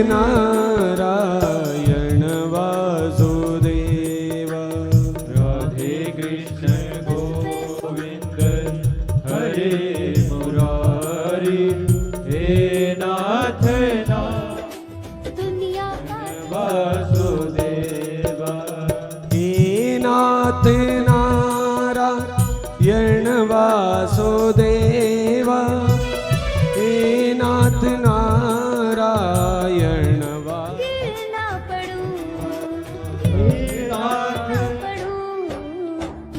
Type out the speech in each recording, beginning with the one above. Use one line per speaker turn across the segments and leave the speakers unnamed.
नारायण वासुदेव।
राधे कृष्ण गोविंद हरे मुरारी, हे नाथ
दुनिया
वासुदेव।
हे नाथ नारायण वासुदेव, हे नाथ नारायण
गिरना पड़ूं,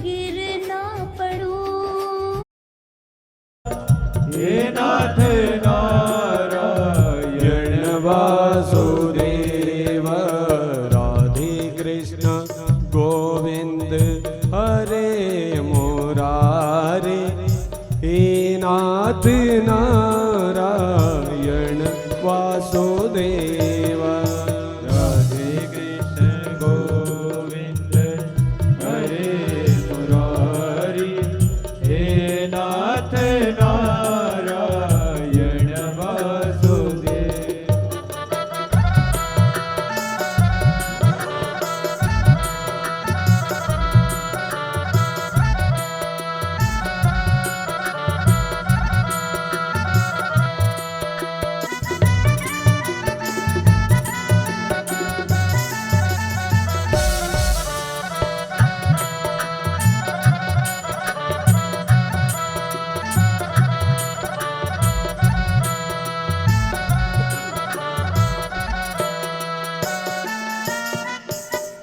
गिरना पड़ूं।
हे नाथ नारायण
वासुदेव। राधे कृष्ण गोविंद हरे मुरारे, हे नाथ नारायण वासुदेव।
राधे कृष्ण गोविंद हरे मुरारी, हे नाथ नारायण वासुदेव।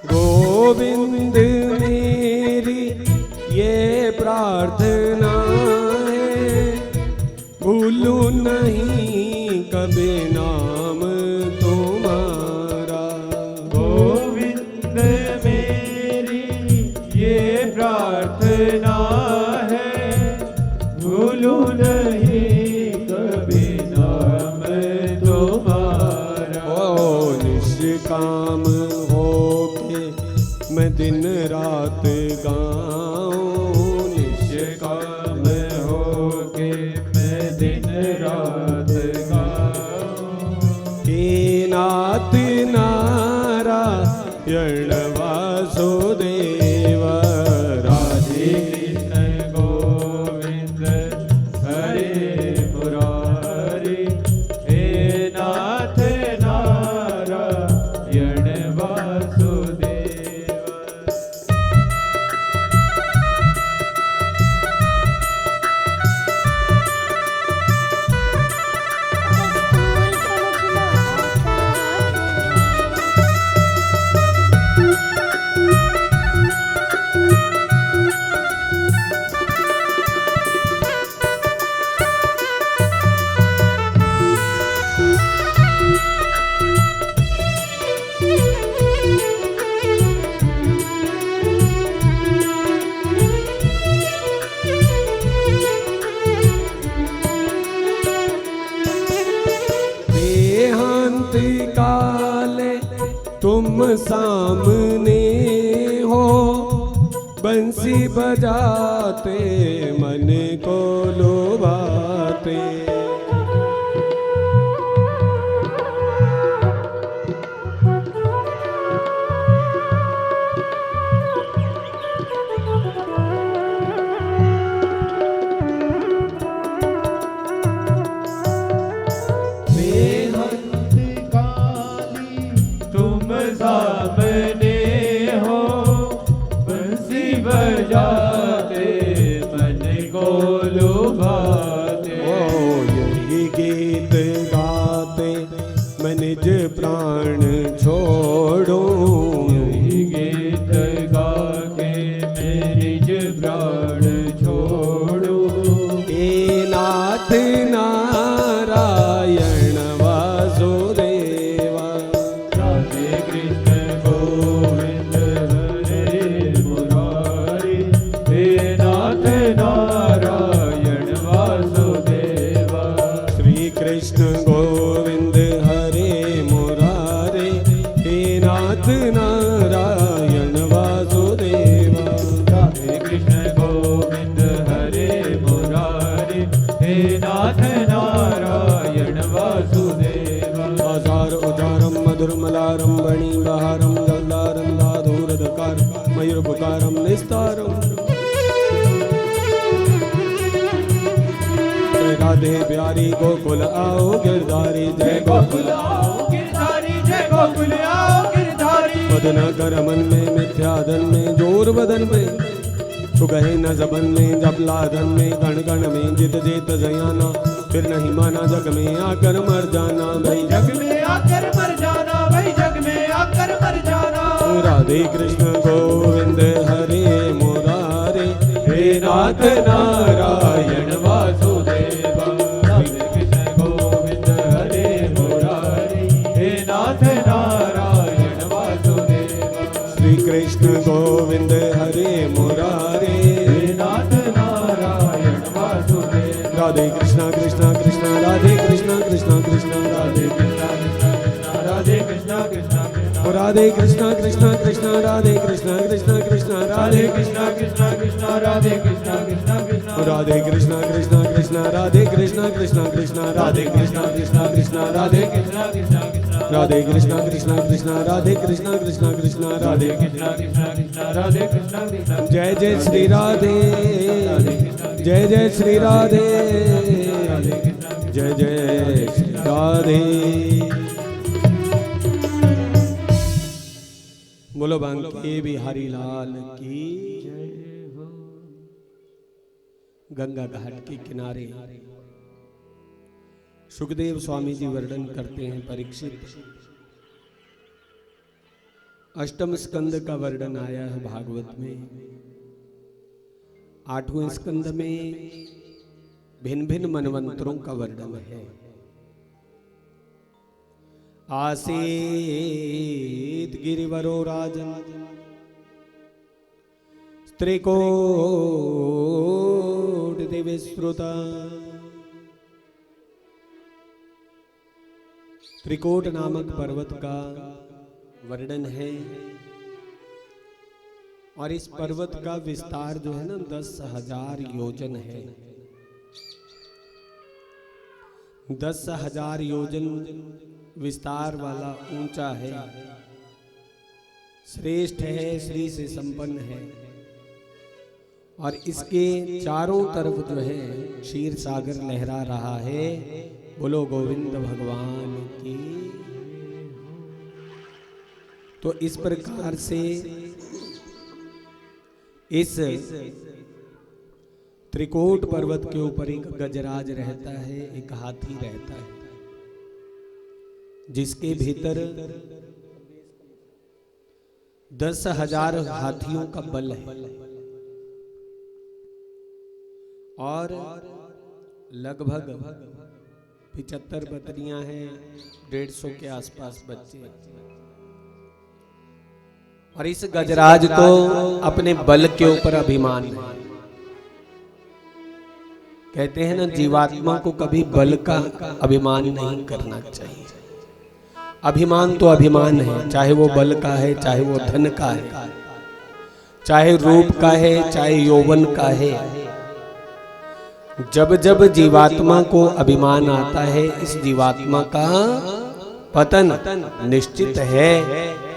गोविंद मेरी ये प्रार्थना है, भूलूं नहीं कभी नाम तुम्हारा।
गोविंद मेरी ये प्रार्थना है, भूलूं नहीं कभी नाम तुम्हारा।
ओ निष्काम होके मैं दिन रात गाऊं,
निष्काम होके मैं दिन रात गाऊं।
हे नाथ नारायण वासुदेव।
राधे कृष्ण गोविंद हरे मुरारी, हे नाथ नारायण वासुदेव।
दस्तूर समझना
देहांत काले तुम सामने हो, बंसी बजाते मन को लुभाते।
बेहद काली तुम सामने हो, बंसी बजाते मन को लुभाते।
ओ यही गीत गाते मैं निज प्राण छोड़ूं,
यही गीत गा के मैं निज प्राण छोड़ूं।
हे नाथ नारायण वासुदेव।
राधे कृष्ण गोविंद हरे मुरारी, हे नाथ नारायण वासुदेव।
श्री कृष्ण गोविंद हरे मुरारे, हे नाथ नारायण वासुदेव।
राधे कृष्ण गोविंद हरे मुरारी, हे नाथ नारायण वासुदेव।
हजार कल्पहारं जलधारं धाधूरधकारं मयूरपुकारं निस्तारं। जय राधे प्यारी गोकुल आओ गिरधारी, जय गोकुल
आओ गिरधारी, जय गोकुल आओ गिरधारी।
मदन कर मन में मिथ्याधन में जोर बदन में, सुगहे न जबन में जबलाधन में, गण गण में जित जेत जयाना, फिर नहीं माना जग में आकर मर जाना भाई,
जग में आकर मर जाना भाई, जग में आकर मर जाना।
राधे कृष्ण गोविंद हरे मुरारे, हे नाथ नारायण वासुदेवा।
राधे कृष्ण गोविंद हरे मुरारी, हे नाथ नारायण वासुदेवा।
श्री कृष्ण गोविंद हरे मुरारे,
हे नाथ नारायण वासुदेवा।
राधे कृष्ण कृष्ण कृष्ण राधे कृष्ण कृष्ण कृष्ण राधे
राधे कृष्ण कृष्ण कृष्ण
राधे कृष्ण कृष्ण कृष्ण राधे कृष्ण कृष्ण कृष्ण
राधे कृष्ण कृष्ण कृष्ण राधे कृष्ण कृष्ण कृष्ण
राधे कृष्ण कृष्ण कृष्ण राधे कृष्ण कृष्ण कृष्ण राधे कृष्ण कृष्ण कृष्ण राधे
कृष्ण कृष्ण कृष्ण
राधे कृष्ण कृष्ण कृष्ण राधे कृष्ण कृष्ण कृष्ण राधे
कृष्ण कृष्ण कृष्ण राधे कृष्ण कृष्ण।
जय जय श्री राधे, जय जय श्री राधे, जय जय श्री राधे। बोलो बांके बिहारी लाल की। गंगा घाट के किनारे सुखदेव स्वामी जी वर्णन करते हैं परीक्षित। अष्टम स्कंद का वर्णन आया है भागवत में। 8वें स्कंद में भिन्न भिन्न मनवंतरों का वर्णन है। आसीत गिरिवरो राजन त्रिकोट दिविश्रुता। त्रिकोट नामक पर्वत का वर्णन है और इस पर्वत का विस्तार जो है ना 10,000 योजन है। 10,000 योजन विस्तार वाला ऊंचा है, श्रेष्ठ है, श्री से संपन्न है और इसके चारों तरफ जो है क्षीर सागर लहरा रहा है। बोलो गोविंद भगवान की। तो इस प्रकार से इस त्रिकोट पर्वत के ऊपर एक गजराज रहता है, एक हाथी रहता है, जिसके भीतर 10,000 हाथियों का बल है और लगभग 75 बकरियां हैं, 150 के आसपास बच्चे। और इस गजराज को अपने बल के ऊपर अभिमान है। कहते हैं ना, जीवात्मा को कभी बल का अभिमान नहीं करना चाहिए। अभिमान तो अभिमान है, चाहे वो बल का है, चाहे वो धन का है, चाहे रूप का है, चाहे यौवन का है। जब जब जीवात्मा को अभिमान आता है, इस जीवात्मा का पतन निश्चित है।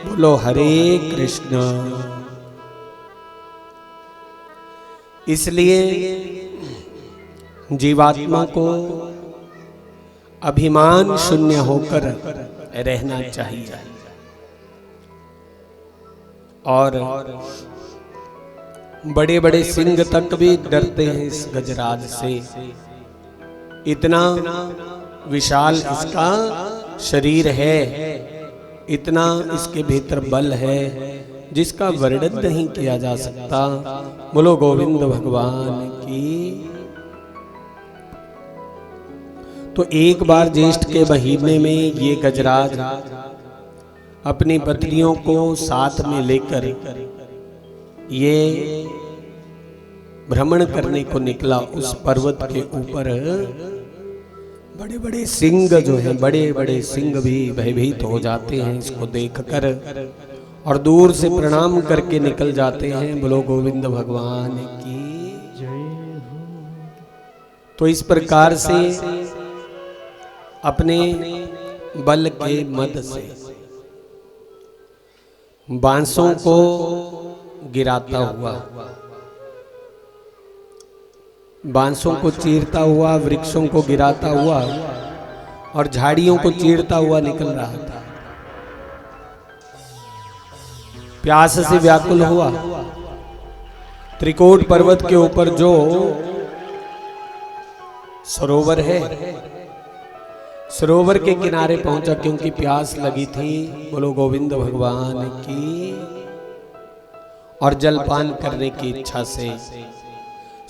बोलो हरे कृष्ण। इसलिए जीवात्मा को अभिमान शून्य होकर रहना चाहिए और बड़े बड़े सिंह तक भी डरते हैं इस गजराज से। इतना विशाल इसका शरीर है, इतना इसके भीतर बल है जिसका वर्णन नहीं किया जा सकता। बोलो गोविंद भगवान की। तो एक बार ज्येष्ठ के महीने में ये गजराज अपनी पत्नियों को साथ में लेकर ये भ्रमण करने को निकला। उस पर्वत के ऊपर बड़े बड़े सिंह जो हैं, बड़े बड़े सिंह भी भयभीत हो जाते हैं इसको देखकर और दूर से प्रणाम करके निकल जाते हैं। बोलो गोविंद भगवान की जय। तो इस प्रकार से अपने बल के मद से बांसों को गिराता हुआ, बांसों को चीरता हुआ, वृक्षों को गिराता हुआ और झाड़ियों को चीरता हुआ निकल रहा था। प्यास से व्याकुल हुआ। त्रिकोट पर्वत के ऊपर जो सरोवर है, सरोवर के किनारे पहुंचा क्योंकि प्यास लगी थी। बोलो गोविंद भगवान की। और जलपान करने की इच्छा से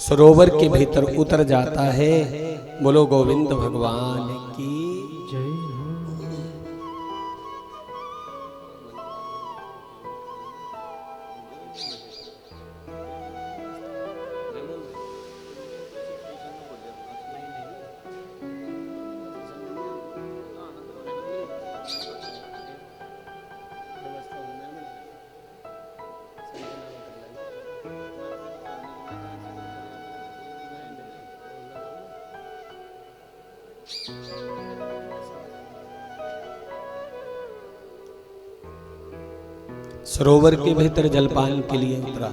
सरोवर के भीतर उतर जाता है। बोलो गोविंद भगवान की जय। सरोवर के भीतर जलपान के लिए उतरा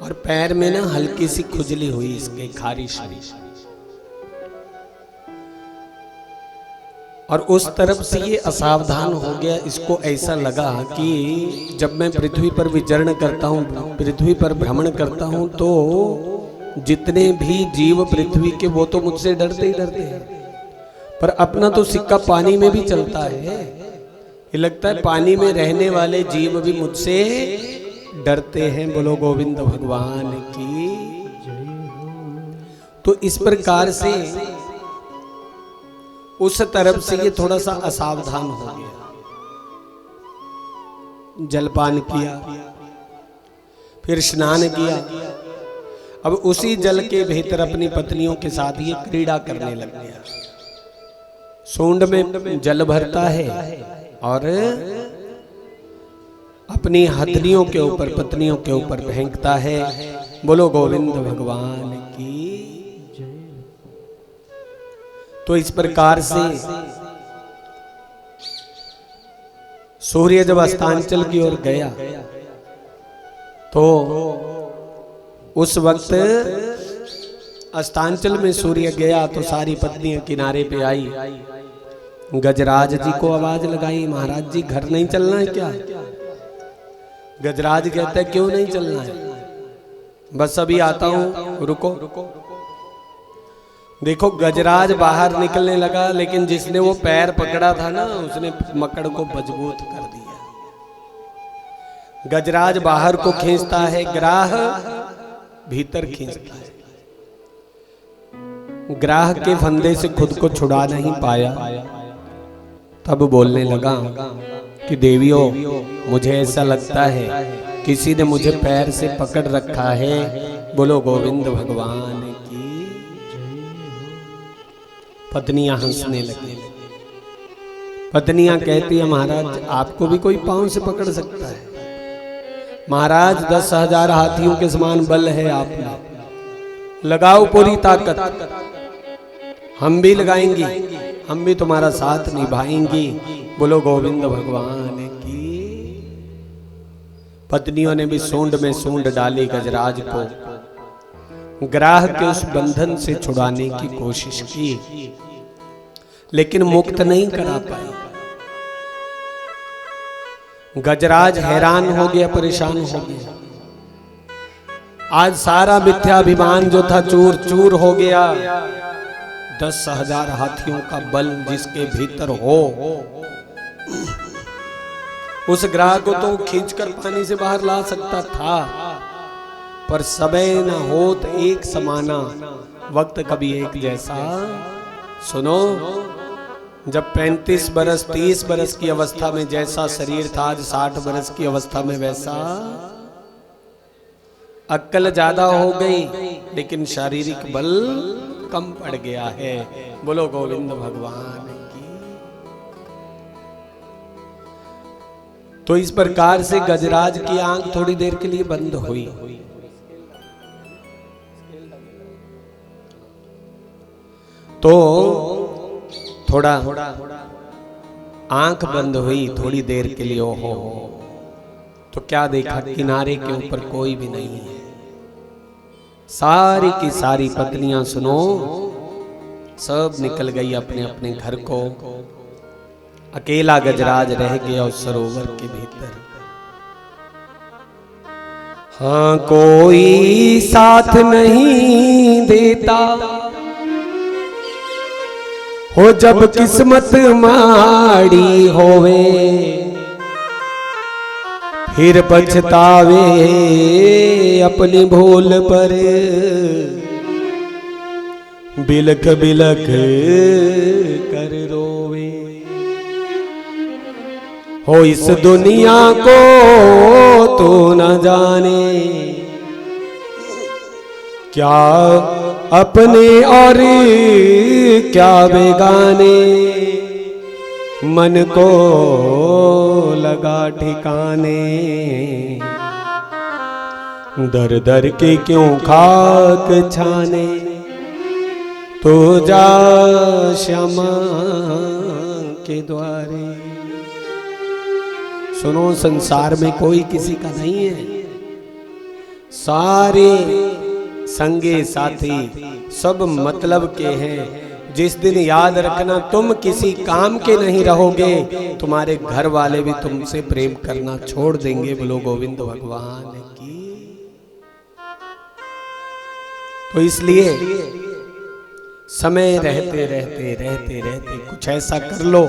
और पैर में ना हल्की सी खुजली हुई, इसके खारिश हुई। और उस तरफ से ये असावधान हो गया। इसको ऐसा लगा कि जब मैं पृथ्वी पर विचरण करता हूँ, पृथ्वी पर भ्रमण करता हूँ, तो जितने भी जीव पृथ्वी के वो तो मुझसे डरते ही डरते हैं, पर अपना तो सिक्का पानी में भी चलता है। ये लगता है पानी में रहने वाले जीव भी मुझसे डरते हैं। बोलो गोविंद भगवान की। तो इस प्रकार से उस तरफ से ये थोड़ा सा असावधान हो गया। जलपान किया, फिर स्नान किया। अब उसी जल के भीतर अपनी पत्नियों के साथ ये क्रीड़ा करने लग गया। सूंड में जल भरता है और अपनी हथनियों के ऊपर, पत्नियों के ऊपर फेंकता है। बोलो गोविंद भगवान की। तो इस प्रकार से सूर्य जब अस्तांचल की ओर गया तो उस वक्त अस्तांचल में सूर्य गया तो सारी पत्नियां किनारे पे आई। गजराज जी को आवाज लगाई, महाराज जी घर नहीं चलना है क्या? गजराज कहता है क्यों नहीं चलना है, बस अभी आता हूं, रुको। देखो गजराज बाहर निकलने लगा, लेकिन जिसने वो पैर पकड़ा था ना, उसने मकड़ को मजबूत कर दिया। गजराज बाहर को खींचता है, ग्राह भीतर खींचता है। ग्राह के फंदे से खुद को छुड़ा नहीं पाया। तब बोलने लगा कि देवियों, मुझे ऐसा लगता है किसी ने मुझे पैर से पकड़ रखा है। बोलो गोविंद भगवान की। पत्नियां हंसने लगी। पत्नियां कहती है महाराज आपको भी कोई पांव से पकड़ सकता है? महाराज 10,000 हाथियों के समान बल है आप में, लगाओ पूरी ताकत। हम भी लगाएंगे, हम भी तुम्हारा साथ निभाएंगे। बोलो गोविंद भगवान की। पत्नियों ने भी सूंड में सूंड डाली गजराज को, ग्राह के उस बंधन से छुड़ाने की कोशिश की, लेकिन मुक्त नहीं करा पाई। गजराज हैरान हो गया, परेशान हो गया। आज सारा मिथ्याभिमान जो था चूर चूर हो गया। 10,000 हाथियों का बल जिसके भीतर हो, उस ग्राह को तो खींचकर पानी से बाहर ला सकता था, पर समय न होत एक समाना, वक्त कभी एक जैसा। सुनो, जब 35 बरस 30 बरस की अवस्था में जैसा शरीर था, आज 60 बरस की अवस्था में वैसा। अक्ल ज्यादा हो गई, लेकिन शारीरिक बल कम पड़ गया है। बोलो गोविंद भगवान की। तो इस प्रकार से गजराज की आंख थोड़ी देर के लिए बंद हुई। तो थोड़ा आंख बंद हुई थोड़ी देर के लिए, ओहो तो क्या देखा, किनारे के ऊपर कोई भी नहीं है। सारी की सारी पत्नियां सुनो सब निकल गई अपने अपने घर को। अकेला गजराज रह गया उस सरोवर के भीतर। हाँ कोई साथ नहीं देता हो जब किस्मत माड़ी होवे, फिर पछतावे अपनी भूल पर, बिलख बिलख कर रोवे। हो इस दुनिया को तो न जाने क्या अपने और क्या बेगाने, मन को लगा ठिकाने। दर दर के क्यों खाक छाने, तो जा श्यामा के द्वारे। सुनो संसार में कोई किसी का नहीं है, सारे संगे साथी सब मतलब के हैं। जिस दिन याद रखना तुम किसी काम के नहीं रहोगे, तुम्हारे घर वाले भी तुमसे प्रेम करना छोड़ देंगे। बोलो गोविंद भगवान की। तो इसलिए समय रहते रहते रहते रहते कुछ ऐसा कर लो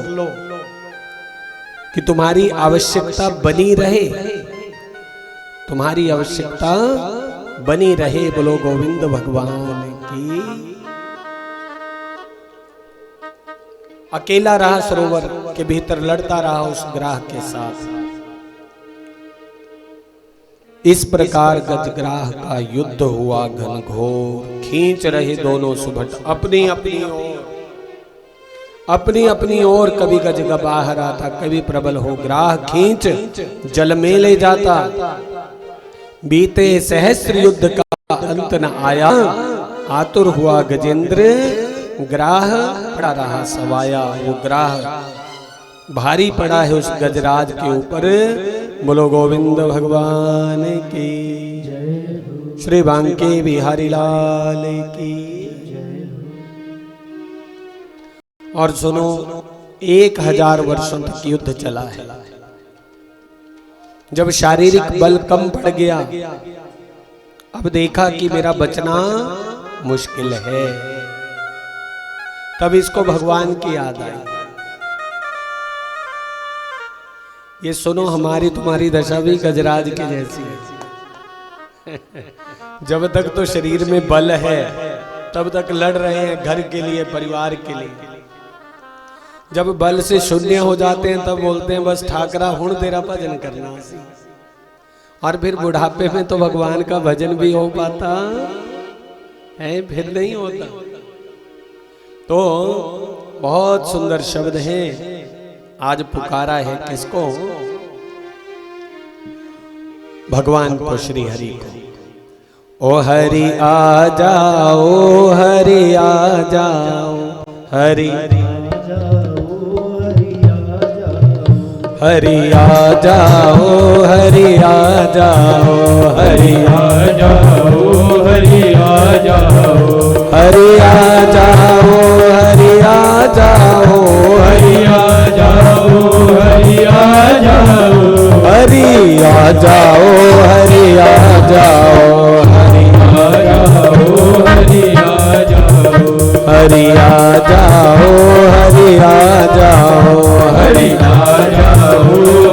कि तुम्हारी आवश्यकता बनी रहे, तुम्हारी आवश्यकता बनी रहे। बोलो गोविंद भगवान की। अकेला रहा सरोवर के भीतर, लड़ता रहा उस ग्राह के साथ। इस प्रकार गजग्राह का युद्ध हुआ घनघोर। खींच रहे दोनों सुभट अपनी अपनी ओर, अपनी अपनी ओर। कभी गजगा बाहर आता, कभी प्रबल हो ग्राह खींच जल में ले जाता। बीते सहस्र युद्ध का अंत न आया, आतुर हुआ गजेंद्र, ग्राह पड़ा रहा सवाया। वो ग्राह भारी पड़ा है उस गजराज के ऊपर। बोलो गोविंद भगवान की, श्री बांके बिहारी लाल की। और सुनो 1000 वर्षों तक युद्ध चला है। जब शारीरिक बल कम पड़ गया, अब देखा कि मेरा बचना मुश्किल है, तब इसको भगवान की याद आई। ये सुनो हमारी तुम्हारी दशा भी गजराज की जैसी है। जब तक तो शरीर में बल है तब तक लड़ रहे हैं घर के लिए, परिवार के लिए। जब बल से शून्य हो जाते हैं तब बोलते हैं बस ठाकरा हुण तेरा भजन करना। और फिर बुढ़ापे में तो भगवान का भजन भी हो पाता है, फिर नहीं होता। तो बहुत सुंदर शब्द है, आज पुकारा है किसको? भगवान को, श्री हरि को। ओ हरि आ जाओ, हरि आ जाओ, हरि हरि आ जाओ, हरि आ जाओ, हरि आ जाओ, हरि आ जाओ, हरि आ जाओ, हरि आ जाओ, हरि आ जाओ, हरि आ जाओ, हरि आ जाओ, हरि आ जाओ, हरि आ जाओ, हरि आ जाओ, हरि आ जाओ, हरि आ जाओ, हरि आ जाओ,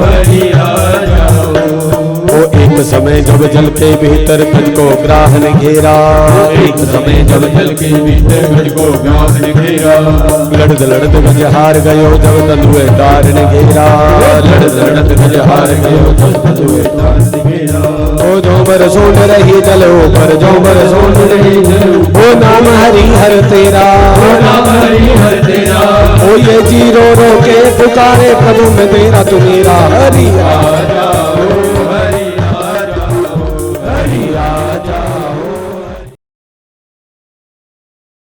हरि आ जाओ। वो एक समय जब जल के भीतर गज को ग्राह ने घेरा, एक समय जब जल के भीतर गज को ग्राह ने घेरा। लड़त लड़त गज हार गयो जब तनुए तार ने घेरा, लड़त लड़त गज हार गयो जब तनुए तार ने घेरा। ओ जो बर सोन रही जल ऊपर, जो बर सोन रही जल, ओ नाम हरि हर तेरा, ओ नाम हरि हर तेरा। ओ ये जी रो रो के पुकारे प्रभु में तेरा तू मेरा। हरि आ जाओ, हरि आ जाओ, हरि आ जाओ,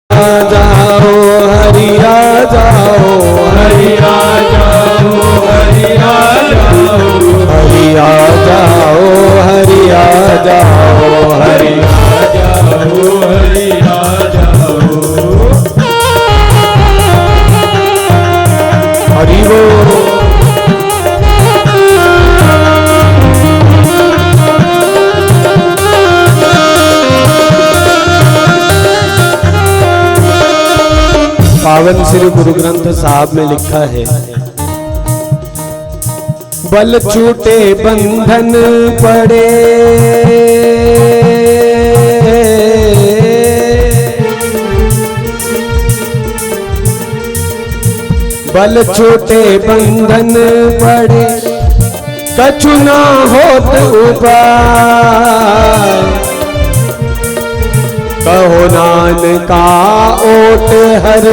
आ जाओ, हरि आ जाओ, हरि आ जाओ, पावन श्री गुरु ग्रंथ साहब में लिखा है, बल छूटे बंधन पड़े, बल छूटे बंधन पड़े, कछु ना होत उपाय, कहो नानका ओट हर,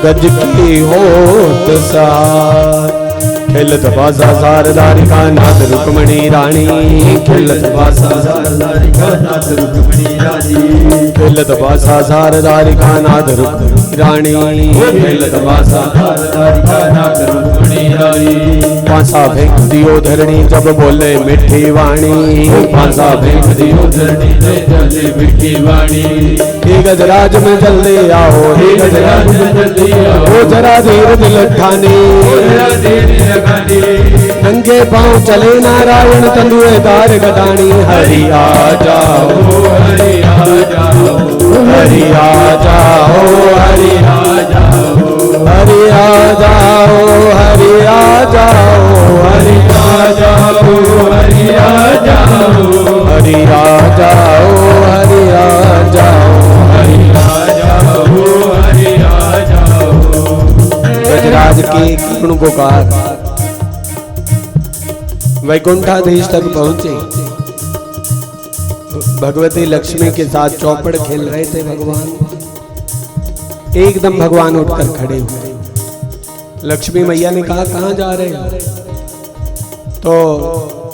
गज की होत सार। खिलत बासा सारदारिका नाथ रुक्मणी रानी, खिलत बासा सारदारिका नाथ रुक्मणी रानी, खिलत बासा सारदारिका नाथ रुक्मणी रानी, खिलत बासा सारदारिका नाथ रुक्मणी रानी। पासा फेंक दियो धरणी जब बोले मिठी वाणी, पासा फेंक दियो धरणी जब बोले मिठी वाणी। हे गजराज में जल्दी आओ, हे गजराज में जल्दी आओ, ओ जरा धीर दिल ठानी, नंगे पांव चले नारायण तंदुए दार गदानी। हरि आ जाओ, हरि आ जाओ, हरि आ जाओ, हरि आ जाओ, हरि आ जाओ, हरि आ जाओ, हरि आ जाओ, हरि आ जाओ, हरि आ जाओ, हरि आ जाओ, हरि आ जाओ, हरि आ जाओ। गजराज के गुण पुकार वैकुंठाधीश तक पहुंचे। भगवती लक्ष्मी के साथ चौपड़ खेल रहे थे भगवान। एकदम भगवान उठकर खड़े हुए। लक्ष्मी मैया ने कहा कहां जा रहे हो? तो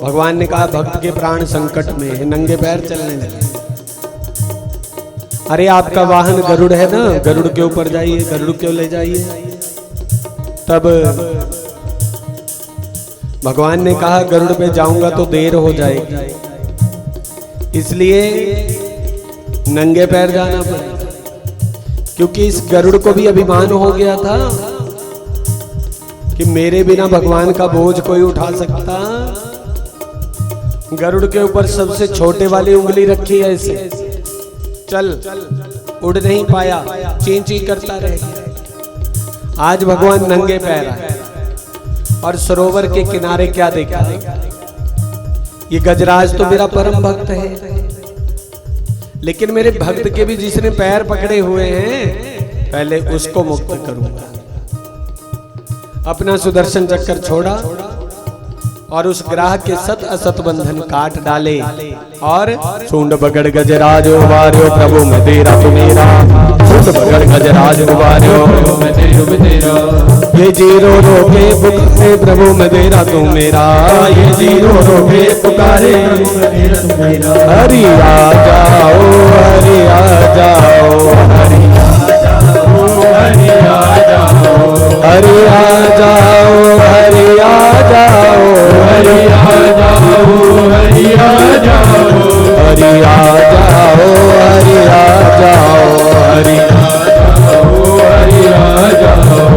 भगवान ने कहा भक्त के प्राण संकट में है, नंगे पैर चलने लगे। अरे आपका वाहन गरुड़ है ना, गरुड़ के ऊपर जाइए, गरुड़ क्यों ले जाइए? तब भगवान ने कहा गरुड़ पे जाऊंगा तो देर हो जाएगी, इसलिए नंगे पैर जाना पड़ेगा। क्योंकि इस गरुड़ को भी अभिमान हो गया था कि मेरे बिना भगवान का बोझ कोई उठा सकता। गरुड़ के ऊपर सबसे छोटे वाली उंगली रखी है ऐसे, चल उड़ नहीं पाया, ची ची करता रह गया। आज भगवान नंगे पैर आए और सरोवर के किनारे क्या देखा? ये गजराज तो मेरा परम भक्त है, लेकिन मेरे भक्त के भी जिसने पैर पकड़े हुए हैं, पहले उसको मुक्त करूंगा। अपना सुदर्शन चक्कर छोड़ा और उस ग्राहक के सत असत बंधन काट डाले और सूंड पकड़ गजराज उबार्यो, प्रभु मैं तेरा तू मेरा। सूंड पकड़ गजराज उबार्यो, प्रभु मैं तेरा। ये जीरो रोके पुकारे, प्रभु मैं तेरा तू मेरा। ये जीरो रोके पुकारे, प्रभु मैं तेरा तू मेरा। हरि आ जाओ, हरि आ जाओ, हरि आ जाओ, हरि आ जाओ, हरि आ जाओ, हरि आ जाओ, हरि आ जाओ, हरि आ जाओ, हरि आ जाओ, हरि आ जाओ, हरि आ जाओ, हरि आ जाओ,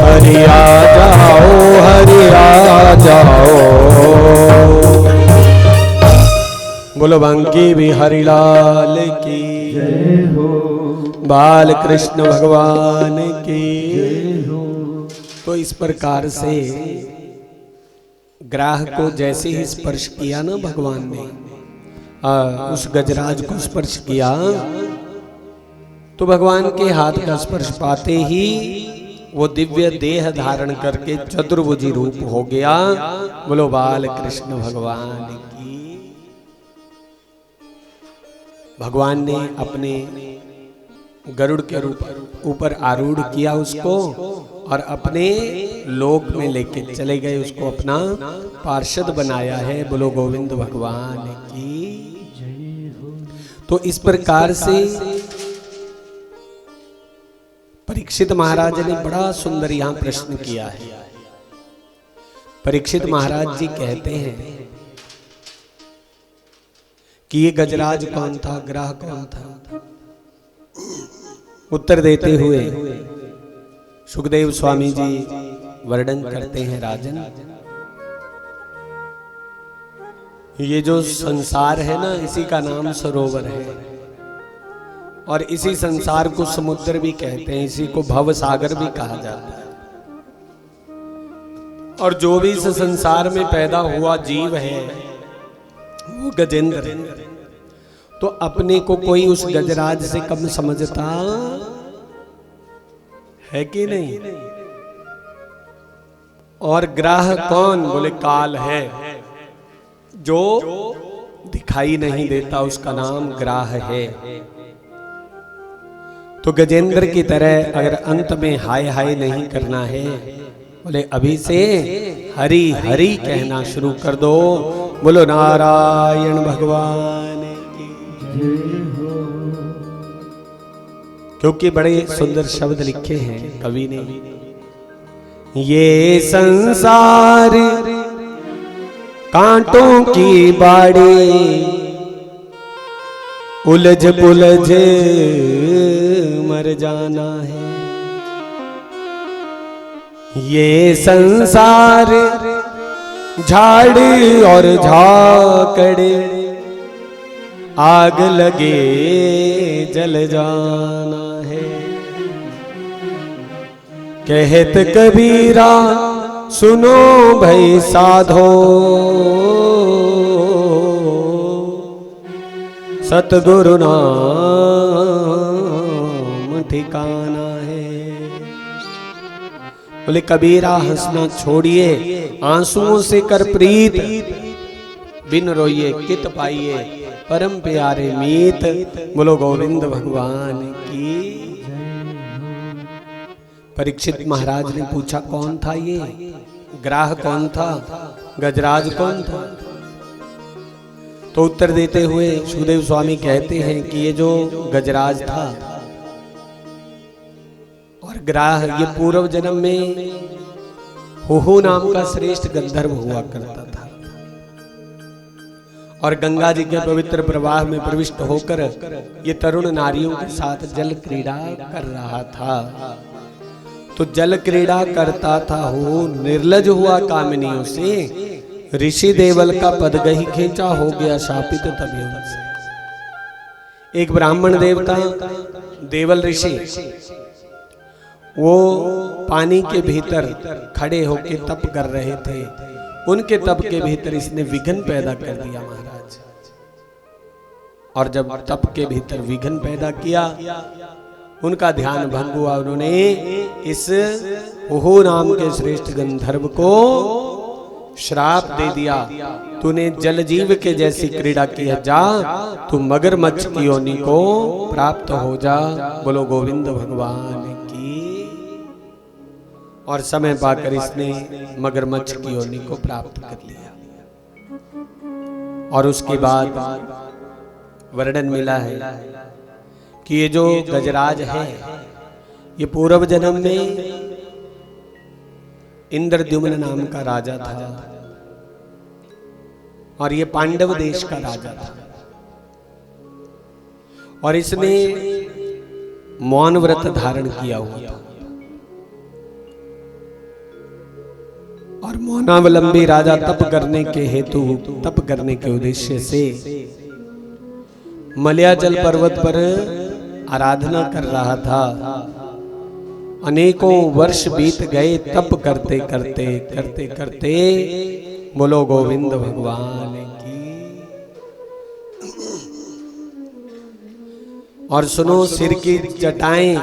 हरि आ जाओ, हरि आ जाओ। बोलो बांके बिहारी लाल की जय हो, बाल कृष्ण भगवान की जय हो। तो इस प्रकार से ग्राह को जैसे ही स्पर्श किया ना भगवान ने, उस गजराज को स्पर्श किया, तो भगवान के हाथ का स्पर्श पाते ही वो दिव्य देह धारण करके चतुर्भुजी रूप हो गया। बोलो बाल कृष्ण भगवान की। भगवान ने अपने गरुड़ के ऊपर आरूढ़ किया उसको और अपने लोक में लेके चले गए, उसको अपना पार्षद बनाया है। बोलो गोविंद भगवान की जय हो। तो इस प्रकार से परीक्षित महाराज ने बड़ा सुंदर यहाँ प्रश्न किया है। परीक्षित महाराज जी कहते हैं कि ये गजराज कौन था, ग्राह कौन था? उत्तर देते हुए सुखदेव स्वामी जी वर्णन करते हैं, राजन ये जो संसार है ना, इसी का नाम सरोवर है। और इसी संसार को समुद्र भी कहते हैं, इसी को भव सागर भी कहा जाता है। और जो भी इस संसार में पैदा हुआ जीव है वो गजेंद्र है। तो अपने को कोई उस गजराज से कम समझता है कि नहीं? और ग्रह कौन? बोले काल है, जो दिखाई नहीं देता उसका नाम ग्रह है। तो गजेंद्र की तरह अगर अंत में हाय हाय नहीं करना है, बोले अभी से हरि हरि कहना शुरू कर दो। बोलो नारायण भगवान की जय हो। क्योंकि बड़े सुंदर शब्द लिखे हैं कवि ने। ये संसार कांटों की बाड़ी, उलझ पुलझ मर जाना है। ये संसार झाड़ और झाकड़े, आग लगे जल जाना है। कहत कबीरा सुनो भई साधो, सतगुरु नाम ठिकाना है। बोले कबीरा हंसना छोड़िए, आंसुओं से कर प्रीत, बिन रोइए कित पाइए परम प्यारे मीत। बोलो गोविंद भगवान की। परीक्षित महाराज ने पूछा कौन था ये ग्राह, कौन था गजराज, कौन था? तो उत्तर देते हुए सुखदेव स्वामी कहते हैं कि ये जो गजराज था और ग्राह, ये पूर्व जन्म में हुहु नाम का श्रेष्ठ गंधर्व हुआ करता था और गंगा जी के पवित्र प्रवाह में प्रविष्ट होकर ये तरुण नारियों के साथ जल क्रीड़ा कर रहा था। तो जल क्रीड़ा करता था वो निर्लज हुआ कामिनियों से, ऋषि देवल का पदगही खींचा, हो गया शापित तभी उनसे। एक ब्राह्मण देवता देवल ऋषि वो पानी के भीतर खड़े होकर तप कर रहे थे। उनके तप के भीतर इसने विघ्न पैदा कर दिया महाराज। और जब तप के भीतर विघ्न पैदा किया, उनका ध्यान भंग हुआ। उन्होंने इस हुहु नाम के श्रेष्ठ गंधर्व को श्राप दे दिया, तूने जल जीव के जैसी क्रीड़ा की है, जा तू मगरमच्छ की योनि को प्राप्त हो जा। बोलो गोविंद भगवान की। और समय पाकर इसने मगरमच्छ की योनि को प्राप्त कर लिया। और उसके बाद वर्णन मिला है कि ये जो गजराज है ये पूर्व जन्म में इंद्रद्युम्न नाम का राजा था और ये पांडव देश का राजा था। और इसने मौन व्रत धारण किया हुआ था और मौनावलंबी राजा तप करने के हेतु, तप करने के उद्देश्य से मलयाचल पर्वत पर आराधना कर रहा था। अनेकों वर्ष बीत गए तप करते करते करते करते। बोलो गोविंद भगवान की। और सुनो, सिर की जटाएं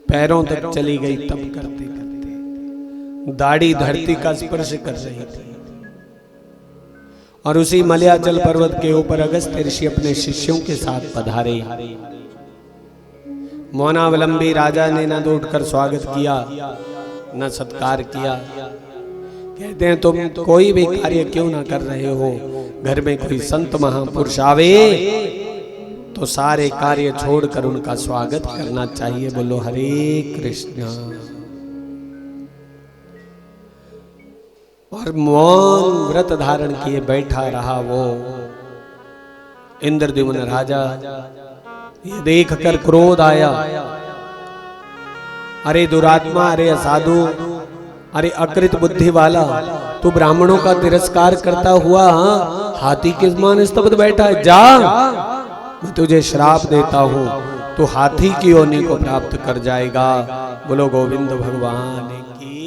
पैरों तक चली गई तप करते करते। दाढ़ी धरती का स्पर्श कर रही थी। और उसी मलयाचल पर्वत के ऊपर अगस्त्य ऋषि अपने शिष्यों के साथ पधारे। मौनावलंबी राजा ने न तो उठकर स्वागत किया न सत्कार किया। कहते हैं तुम कोई भी कार्य क्यों ना कर रहे हो, घर में कोई संत महापुरुष आवे तो सारे कार्य छोड़कर उनका स्वागत करना चाहिए। बोलो हरे कृष्णा। और मौन व्रत धारण किए बैठा रहा वो इंद्रद्युम्न राजा। ये देख कर क्रोध आया। अरे दुरात्मा, अरे असाधु, अरे अकृत बुद्धि वाला, तू ब्राह्मणों का तिरस्कार करता हुआ हाथी के समान स्तब्ध बैठा है। जा मैं तुझे श्राप देता हूं, तू हाथी की योनि को प्राप्त कर जाएगा। बोलो गोविंद भगवान की।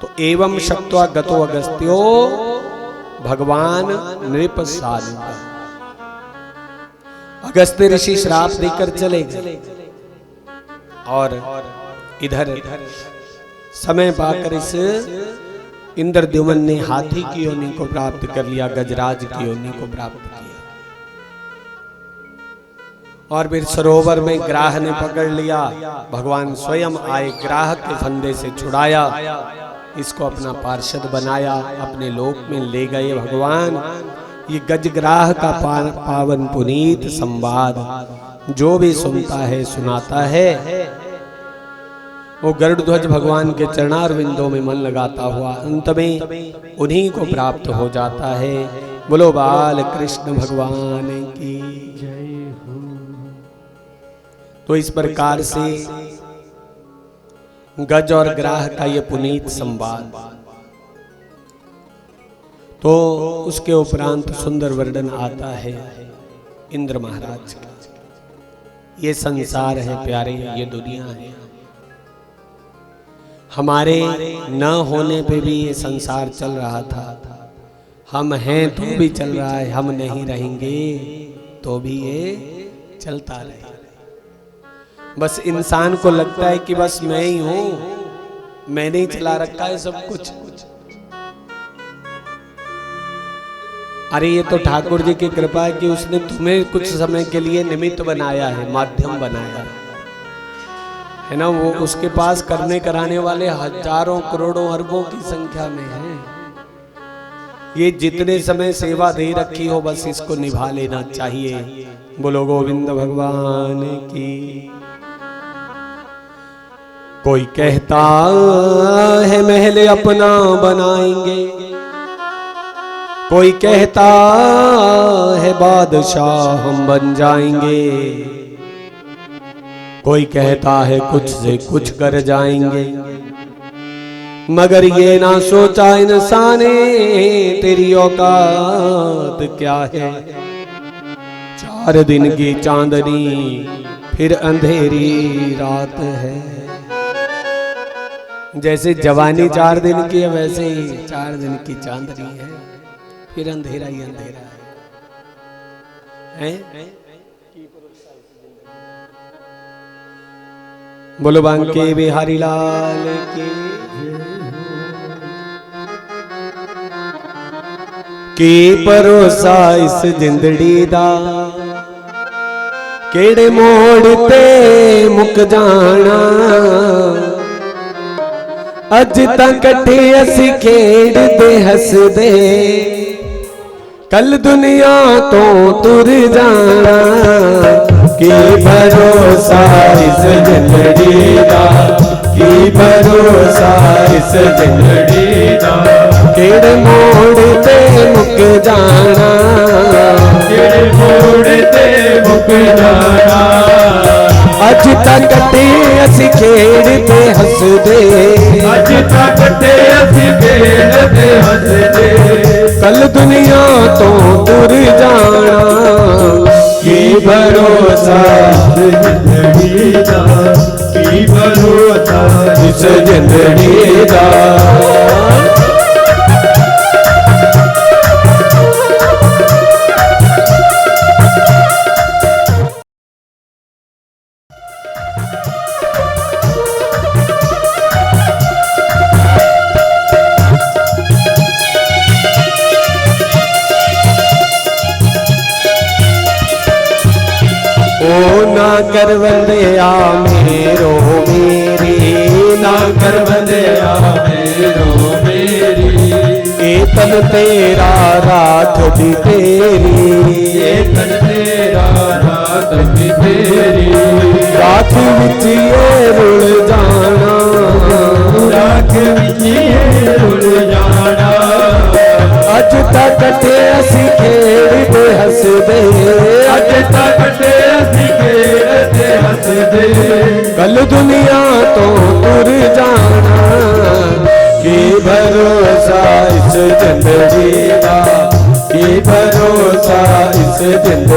तो एवं शक्त्वा गतो अगस्त्यो भगवान नृपशालिका। अगस्त्य ऋषि श्राप देकर चले गए और इधर समय पाकर इस इंद्रद्युम्न ने हाथी की योनि को प्राप्त कर लिया, गजराज की योनि को प्राप्त किया। और फिर सरोवर में ग्राह ने पकड़ लिया। भगवान स्वयं आए, ग्राह के फंदे से छुड़ाया, इसको अपना पार्षद बनाया, अपने लोक में ले गए भगवान। ये गजग्राह का पावन पुनीत संवाद जो भी सुनता है, सुनाता है, वो गरुड़ ध्वज भगवान के चरणार विंदों में मन लगाता हुआ अंत में उन्हीं को प्राप्त हो जाता है। बोलो बाल कृष्ण भगवान की जय हो। तो इस प्रकार से गज और ग्राह का ये पुनीत संवाद, तो उसके उपरांत सुंदर वर्णन आता है इंद्र महाराज का। ये संसार है प्यारे, ये दुनिया है। हमारे न होने पे भी ये संसार चल रहा था। हम हैं तो भी चल रहा है, हम नहीं रहेंगे तो भी ये चलता रहेगा। बस इंसान को लगता है कि बस मैं ही हूं, मैंने ही चला रखा है सब कुछ। अरे ये तो ठाकुर जी की कृपा है कि उसने तुम्हें कुछ समय के लिए निमित्त बनाया है, माध्यम बनाया है ना। वो उसके पास करने कराने वाले हजारों करोड़ों अरबों की संख्या में है। ये जितने समय सेवा दे रखी हो, बस इसको निभा लेना चाहिए। बोलो गोविंद भगवान की। कोई कहता है महल अपना बनाएंगे, कोई कहता है बादशाह हम बन जाएंगे, कोई कहता है कुछ से कुछ कर जाएंगे, मगर ये ना सोचा इंसान ने तेरी औकात क्या है। 4 दिन की चांदनी फिर अंधेरी रात है। जैसे जवानी 4 दिन की है, वैसे ही 4 दिन की चांदनी है, फिर अंधेरा ही अंधेरा है। बोलो बांके बिहारी लाल की भरोसा इस जिंदड़ी दा, केड़े मोड़ ते मुक जाना। अज तक कट्ठे असी खेडदे हसदे, कल दुनिया तो तुर जाना। की भरोसा इस जिंदड़ी दा, की भरोसा इस जिंदड़ी दा, केड़े मोड़ ते मुक जाना, केड़े मोड़ ते मुक जाना। अज तक कट्ठे असी खेडदे हसदे, अज तक कट्ठे असी खेडदे हसदे, कल दुनिया तो दूर जाना। की भरोसा जिंदड़ी दा, की भरोसा इस जिंदड़ी दा। कर बंदिया मेरो मेरी, ना कर बंदिया मेरो मेरी। ए तन तेरा रात भी तेरी, ए तन तेरा रात भी तेरी। रात विच ये रुल जाना, रात विच ये रुल जाना। अज तक कटे असी खेडदे हसदे, अज तक कटे असी खेडदे हसदे, कल दुनिया तो तुर जाना। की भरोसा इस जिंदगी दा, की भरोसा इस जिंदगी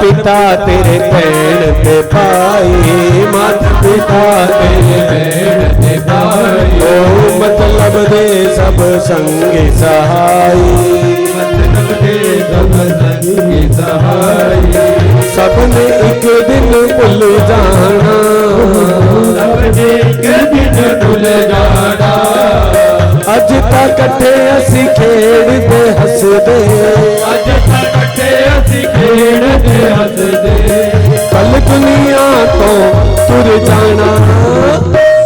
पिता तेरे पैण ते पाई, मात पिता तेरे पैण ते पाई। ओ मतलब दे सब संगी सहाई,
मतलब दे सब संगी सहाई।
सबने एक दिन भुल जाना,
सबने एक दिन भुल जाना।
अज तक कट्ठे असी खेड़ते हसदे,
अज तक कट्ठे असी खेड़ते हसदे।
कल दुनिया तो तुर जाना,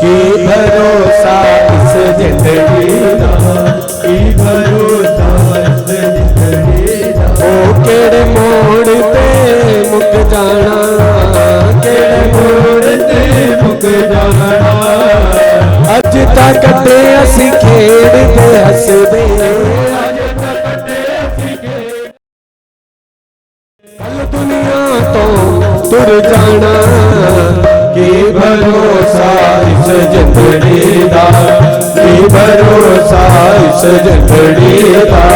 की भरोसा इस जिंदगी दा,
की भरोसा इस जिंदगी दा।
ओ केड़े मोड़ ते मुक जाना, केड़े
मोड़ ते मुक जाना।
अज तक कट्ठे असी खेड़ते हसदे,
अज तक कट्ठे असी खेड़ते।
कल दुनिया तो तुर जाना, की भरोसा इस जिंदगी दा, की भरोसा इस जिंदगी दा।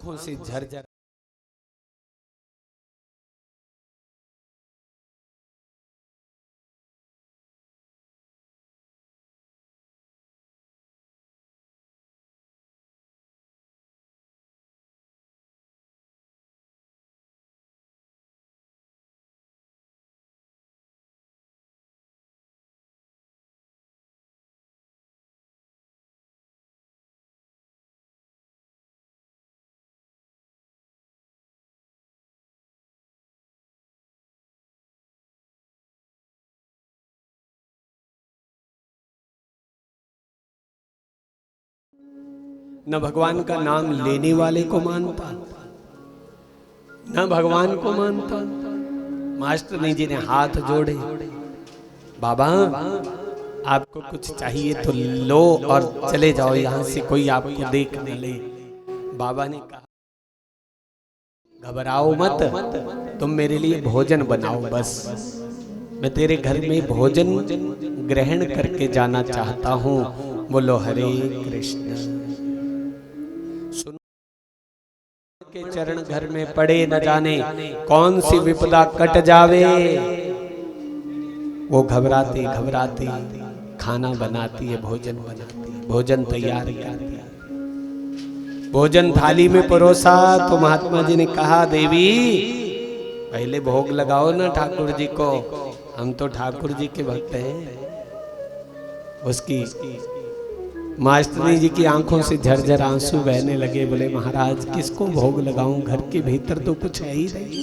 आंखों से झरझर न भगवान का नाम लेने वाले को मानता, न भगवान को मानता। मास्टर जी ने हाथ जोड़े, बाबा आपको कुछ चाहिए तो लो और चले जाओ यहां से, कोई आपको देख न ले। बाबा ने कहा घबराओ मत, तुम मेरे लिए भोजन बनाओ, बस मैं तेरे घर में भोजन ग्रहण करके जाना चाहता हूं। बोलो हरे कृष्ण। सुनो के चरण घर में पड़े, न जाने कौन सी विपदा कट जावे। वो घबराती घबराती खाना बनाती है, भोजन बनाती है, भोजन तैयार करती है। भोजन थाली में परोसा तो महात्मा जी ने कहा देवी पहले भोग लगाओ ना ठाकुर जी को, हम तो ठाकुर जी के भक्त हैं। उसकी मास्टरी जी की आंखों से झरझर आंसू बहने लगे। बोले महाराज किसको भोग लगाऊं, घर के भीतर तो कुछ है ही नहीं,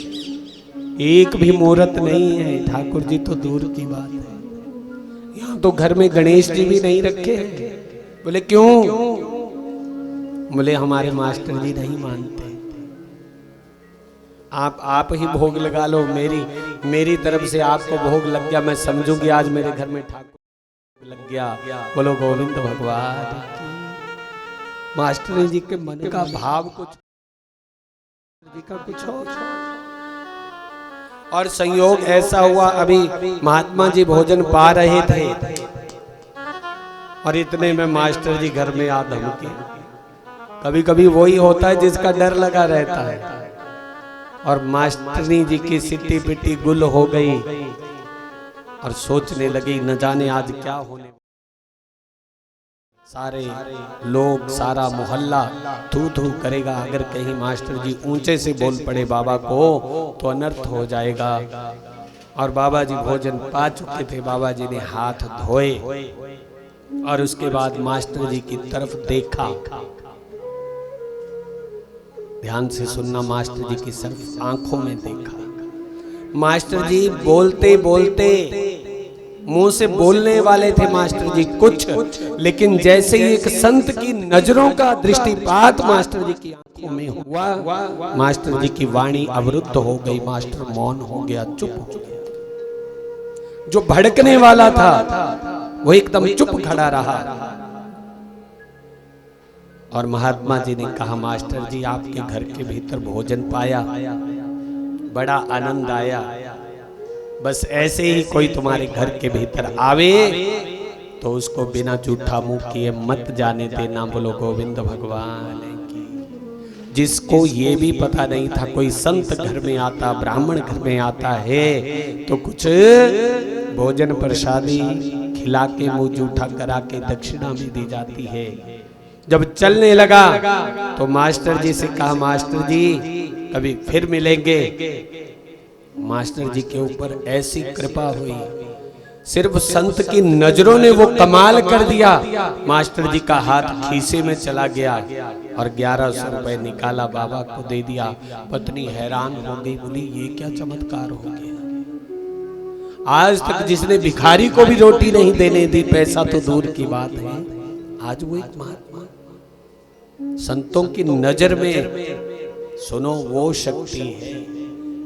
एक भी मुहूर्त नहीं है। ठाकुर जी तो दूर की बात है, यहाँ तो घर में गणेश जी भी नहीं रखे। बोले क्यों? बोले हमारे मास्टर जी नहीं मानते, आप ही भोग लगा लो। मेरी तरफ से आपको भोग लग गया, मैं समझूंगी आज मेरे घर में ठाकुर लग गया। बोलो गोविंद भगवान की। मास्टर जी के मन का भाव कुछ जी का कुछ और संयोग ऐसा हुआ, अभी महात्मा जी भोजन पा रहे थे और इतने में मास्टर जी घर में आ धमके। कभी कभी वही होता है जिसका डर लगा रहता है। और मास्टरनी जी की सिट्टी पिट्टी गुल हो गई और सोचने लगी न जाने आज क्या होने। सारे लोग, सारा मोहल्ला थू थू करेगा अगर कहीं मास्टर जी ऊंचे से बोल पड़े बाबा को तो अनर्थ हो जाएगा। और बाबा जी भोजन पा चुके थे। बाबा जी ने हाथ धोए और उसके बाद मास्टर जी की तरफ देखा। ध्यान से सुनना, मास्टर जी की सिर्फ आंखों में देखा। मास्टर जी बोलते बोलते मुंह से बोलने वाले थे मास्टर जी कुछ, लेकिन जैसे ही एक संत की नजरों का दृष्टिपात मास्टर जी की आंखों में हुआ, मास्टर जी की वाणी अवरुद्ध हो गई। मास्टर मौन हो गया, चुप हो गया। जो भड़कने वाला था वो एकदम चुप खड़ा रहा। और महात्मा जी ने कहा मास्टर जी आपके घर के भीतर भोजन पाया, बड़ा आनंद आया। बस ऐसे ही कोई तुम्हारे घर के भीतर आवे तो उसको बिना जूठा मुंह किए मत जाने देना। बोलो गोविंद भगवान की। जिसको ये भी पता नहीं था कोई संत घर में आता, ब्राह्मण घर में आता है तो कुछ भोजन प्रसादी खिला के मुंह जूठा करा के दक्षिणा भी दी जाती है। जब चलने लगा तो मास्टर जी से कहा मास्टर जी कभी फिर मिलेंगे। मास्टर जी के ऊपर ऐसी कृपा हुई, सिर्फ संत की नजरों ने वो कमाल कर दिया। मास्टर जी का हाथ खीसे में चला गया और 1100 रुपए निकाला, बाबा को दे दिया। पत्नी हैरान हो गई, बोली ये क्या चमत्कार हो गया। आज तक जिसने भिखारी को भी रोटी नहीं देने दी, पैसा तो दूर की बात है, आज वो एक महात्मा संतों की नजर में सुनो वो शक्ति है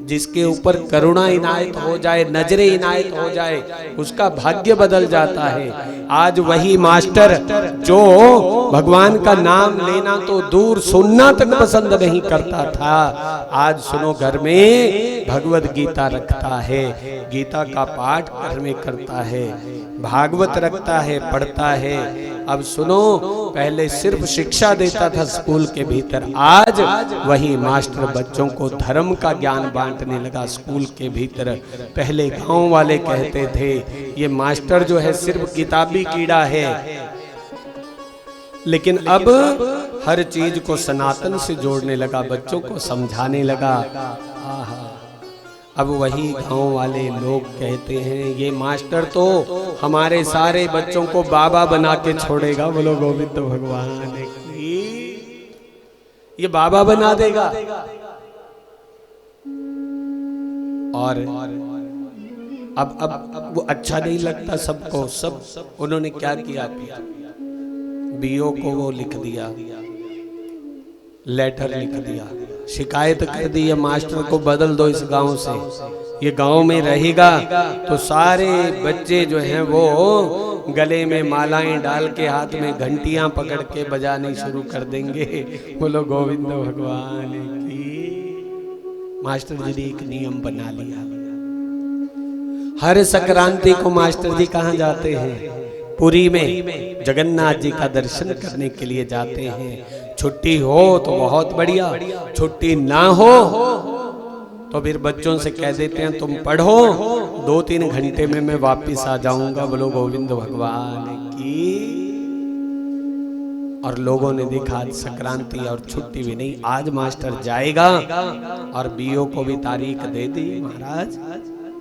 जिसके ऊपर करुणा इनायत हो जाए, नजरें इनायत हो जाए, उसका भाग्य बदल जाता है। आज वही मास्टर जो भगवान का नाम लेना तो दूर सुनना तक पसंद नहीं करता था, आज सुनो घर में भगवत गीता रखता है, गीता का पाठ घर में करता है। भागवत रखता है, पढ़ता है। अब सुनो, पहले सिर्फ शिक्षा देता था स्कूल के भीतर, आज वही मास्टर बच्चों को धर्म का ज्ञान बांटने लगा स्कूल के भीतर। पहले गांव वाले कहते थे ये मास्टर जो है सिर्फ किताबी कीड़ा है, लेकिन अब हर चीज को सनातन से जोड़ने लगा, बच्चों को समझाने लगा। आहा, अब वही गांव वाले लोग कहते हैं ये मास्टर तो हमारे सारे बच्चों को बाबा बना के छोड़ेगा। बोलो गोविंद भगवान की, ये बाबा बना देगा। और अब वो अच्छा नहीं लगता सबको। सब उन्होंने क्या किया, बीओ को वो लिख दिया, लेटर लिख दिया, शिकायत कर दी है मास्टर को बदल दो इस गांव से। ये गांव में रहेगा तो सारे बच्चे जो हैं वो गले में मालाएं डाल के हाथ में घंटियां पकड़ के बजाने शुरू कर देंगे। बोलो गोविंद भगवान की। मास्टर जी ने एक नियम बना लिया, हर संक्रांति को मास्टर जी कहाँ जाते हैं? पुरी में जगन्नाथ जी का दर्शन करने के लिए जाते हैं। छुट्टी हो तो बहुत बढ़िया, छुट्टी ना हो तो फिर बच्चों से कह देते हैं तुम पढ़ो, 2-3 घंटे में मैं वापस आ जाऊंगा। बोलो गोविंद भगवान की। और लोगों ने देखा आज संक्रांति और छुट्टी भी नहीं, आज मास्टर जाएगा और बीओ को भी तारीख दे दी, महाराज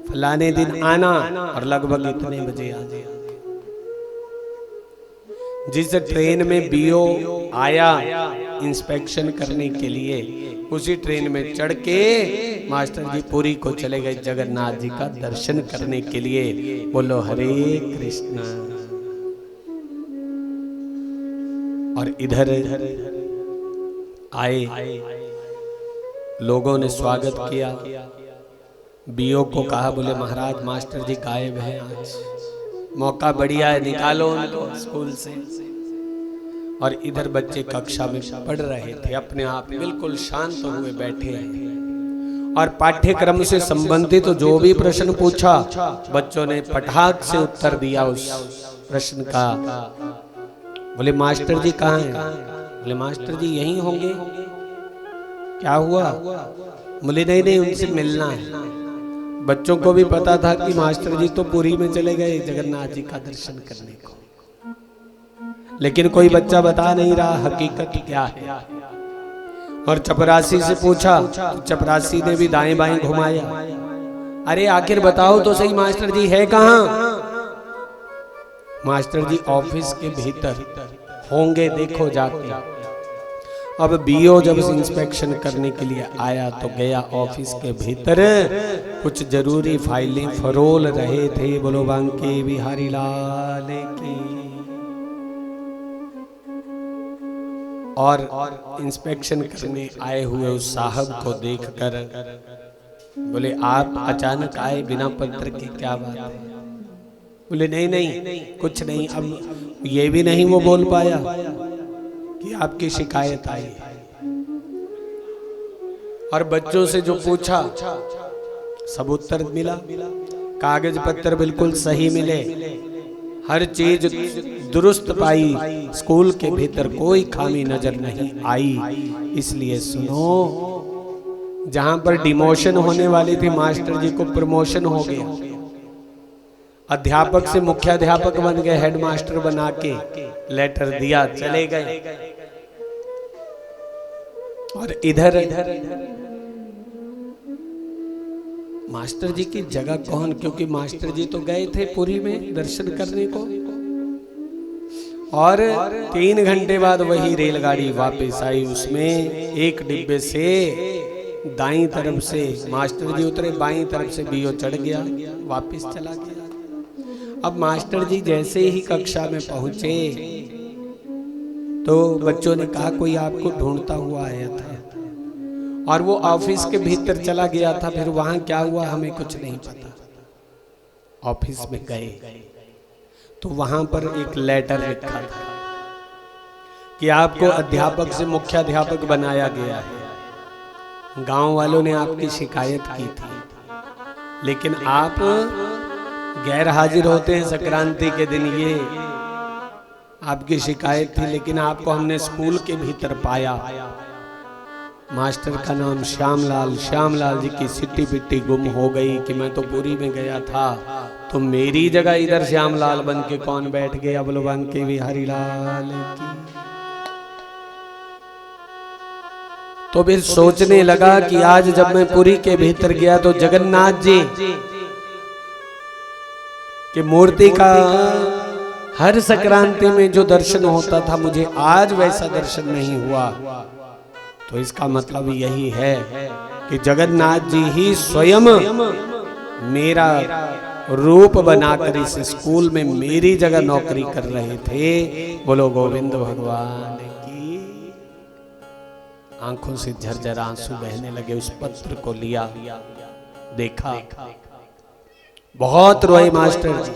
फलाने दिन आना और लगभग इतने बजे आ जाए। जिस ट्रेन में बीओ आया इंस्पेक्शन करने के लिए, उसी ट्रेन में चढ़ के मास्टर जी पुरी को चले गए जगन्नाथ जी का दर्शन करने के लिए। बोलो हरे कृष्णा। और इधर आए, लोगों ने स्वागत किया, बीओ को कहा बोले महाराज मास्टर जी गायब हैं, आज मौका बढ़िया है, निकालो उनको स्कूल से। और इधर बच्चे कक्षा में पढ़ रहे थे, अपने आप बिल्कुल शांत हुए बैठे हैं। और पाठ्यक्रम से संबंधित तो जो भी प्रश्न पूछा बच्चों ने पटाख से उत्तर दिया उस प्रश्न का। बोले मास्टर जी कहाँ हैं? बोले मास्टर जी यहीं होंगे। क्या हुआ? बोले नहीं नहीं, उनसे मिलना है। बच्चों को भी पता था कि मास्टर जी तो पुरी में चले गए जगन्नाथ जी का दर्शन करने को, लेकिन कोई बच्चा बता नहीं रहा हकीकत क्या है। और चपरासी से पूछा, चपरासी ने भी दाएं बाएं घुमाया, अरे आखिर बताओ तो सही मास्टर जी है कहाँ? मास्टर जी ऑफिस के भीतर होंगे, देखो जाके। अब बीओ जब इंस्पेक्शन करने के लिए आया तो गया ऑफिस के भीतर, कुछ जरूरी फाइलें फरोल रहे थे। बोलो बांके बिहारी लाल की। और इंस्पेक्शन करने आए हुए उस साहब को देखकर बोले आप अचानक आए बिना पत्र के, क्या बात है? बोले नहीं नहीं कुछ नहीं। अब ये भी नहीं वो बोल पाया कि आपकी शिकायत आई है। और बच्चों से जो पूछा सब उत्तर मिला, कागज पत्र बिल्कुल सही मिले, हर चीज दुरुस्त पाई, स्कूल के भीतर कोई खामी नजर नहीं आई। इसलिए सुनो, जहां पर डिमोशन होने वाली थी मास्टर जी को प्रमोशन हो गया, अध्यापक से मुख्याध्यापक बन गए, हेडमास्टर बना के लेटर दिया, चले गए। और इधर मास्टर जी की जगह कौन? क्योंकि मास्टर जी तो गए थे पुरी में दर्शन करने को, और 3 घंटे बाद वही रेलगाड़ी वापस आई। उसमें एक डिब्बे से दाईं तरफ से मास्टर जी उतरे, बाईं तरफ से बीओ चढ़ गया, वापस चला गया। अब मास्टर जी जैसे ही कक्षा में पहुंचे तो बच्चों ने कहा कोई आपको ढूंढता हुआ आया था, और वो ऑफिस के भीतर चला गया था। फिर वहां क्या हुआ हमें कुछ नहीं पता। ऑफिस में गए तो वहां पर एक लेटर लिखा था कि आपको अध्यापक से मुख्याध्यापक बनाया गया है। गांव वालों ने आपकी शिकायत की थी, लेकिन आप गैर हाजिर होते हैं संक्रांति के दिन, ये आपकी शिकायत थी, लेकिन आपको हमने स्कूल के भीतर पाया। मास्टर का नाम श्यामलाल, श्यामलाल जी की सिट्टी पिट्टी गुम हो गई कि मैं तो पुरी में गया था, तो मेरी जगह इधर श्यामलाल बन के कौन बैठ गया? बोलो बांके बिहारी लाल की। तो फिर सोचने लगा कि आज जब मैं पुरी के भीतर गया तो जगन्नाथ जी की मूर्ति का हर संक्रांति में जो दर्शन होता था, मुझे आज वैसा दर्शन नहीं हुआ। तो इसका मतलब यही है कि जगन्नाथ जी ही स्वयं मेरा रूप बनाकर इस स्कूल में मेरी जगह नौकरी कर रहे थे। बोलो गोविंद भगवान की। आंखों से झरझर आंसू बहने लगे। उस पत्र को लिया, देखा, बहुत रोए मास्टर जी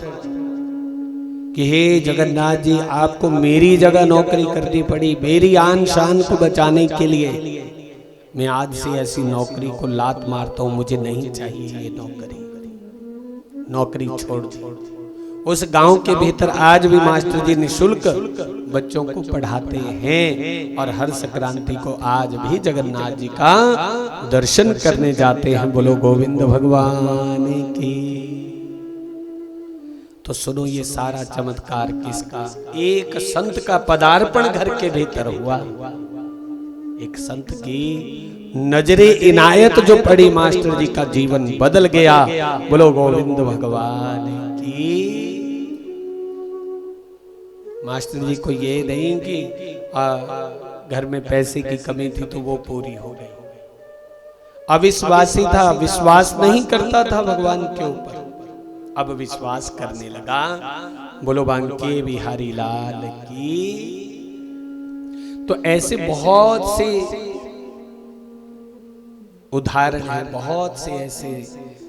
कि हे जगन्नाथ जी, आपको मेरी जगह नौकरी करनी पड़ी। मेरी आन शान को बचाने के लिए मैं आज से ऐसी नौकरी को लात मारता हूं। मुझे नहीं चाहिए ये नौकरी, नौकरी छोड़ दी। उस गांव के भीतर आज भी मास्टर जी निशुल्क बच्चों को पढ़ाते हैं और हर संक्रांति को आज भी जगन्नाथ जी का दर्शन करने जाते हैं। बोलो गोविंद भगवान की। तो सुनो, ये सारा चमत्कार किसका? एक संत का पदार्पण घर के भीतर हुआ। एक संत की नजरे इनायत जो पड़ी, मास्टर जी का जीवन बदल गया। बोलो गोविंद भगवान की। मास्टर जी को ये नहीं कि घर में पैसे की कमी थी तो वो पूरी हो गई। अविश्वासी था, विश्वास नहीं करता था भगवान के ऊपर, अब विश्वास करने लगा। बोलो बांके बिहारी लाल की। तो ऐसे बहुत से उदाहरण हैं, बहुत से ऐसे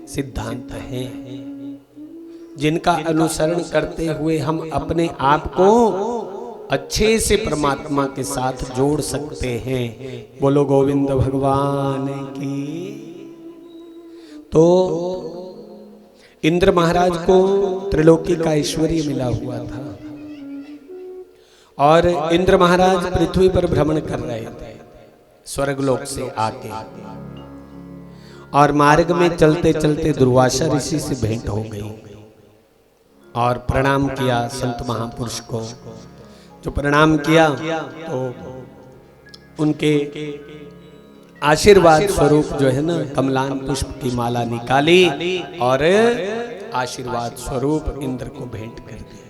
सिद्धांत हैं जिनका अनुसरण करते हुए हम अपने आप को अच्छे से परमात्मा के साथ जोड़ सकते हैं। बोलो गोविंद भगवान की। तो इंद्र महाराज को त्रिलोकी का ऐश्वर्य मिला हुआ था और इंद्र महाराज पृथ्वी पर भ्रमण कर रहे थे स्वर्गलोक से आके, और मार्ग में चलते चलते दुर्वासा ऋषि से भेंट हो गई और प्रणाम किया संत महापुरुष को। जो प्रणाम किया तो उनके आशीर्वाद स्वरूप जो है ना, कमलान पुष्प की माला निकाली और आशीर्वाद स्वरूप इंद्र को भेंट कर दिया।